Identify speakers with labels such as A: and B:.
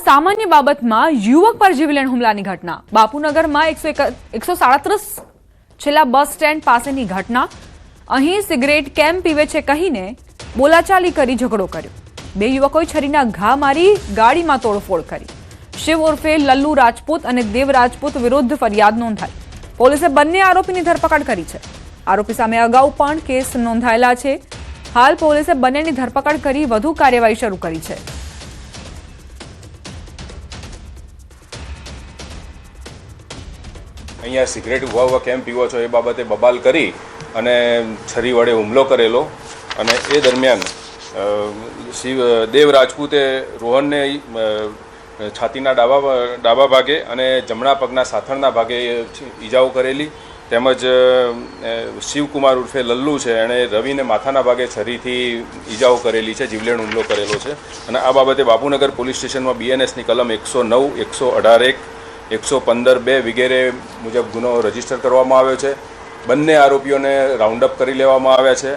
A: સામાન્ય બાબતમાં યુવક પર જીવલેણ હુમલાની ઘટના। બાપુનગરમાં 137 છેલ્લા બસ સ્ટેન્ડ પાસેની ઘટના। અહીં સિગરેટ કેમ પીવે છે કહીને બોલાચાલી કરી ઝઘડો કર્યો। બે યુવકોએ છરીના ઘા મારી ગાડીમાં તોડફોડ કરી। શિવ ઉર્ફે લલ્લુ રાજપૂત અને દેવ રાજપૂત વિરુદ્ધ ફરિયાદ નોંધાઈ। પોલીસે બંને આરોપીની ધરપકડ કરી છે। આરોપી સામે અગાઉ પણ કેસ નોંધાયેલા છે। હાલ પોલીસે બંનેની ધરપકડ કરી વધુ કાર્યવાહી શરૂ કરી છે।
B: અહીંયા સિગરેટ ઉભા કેમ પીવો છો એ બાબતે બબાલ કરી અને છરી વડે હુમલો કરેલો અને એ દરમિયાન દેવ રાજપૂતે રોહનને છાતીના ડાબા ભાગે અને જમણા પગના સાથળના ભાગે ઈજાઓ કરેલી તેમજ શિવકુમાર ઉર્ફે લલ્લુ છે એણે રવિને માથાના ભાગે છરીથી ઈજાઓ કરેલી છે, જીવલેણ હુમલો કરેલો છે અને આ બાબતે બાપુનગર પોલીસ સ્ટેશનમાં BNSની કલમ 109, 118(1), 115(2) વગેરે મુજબ ગુનો રજીસ્ટર કરવામાં આવ્યો છે। બંને આરોપીઓને રાઉન્ડ અપ કરી લેવામાં આવ્યા છે।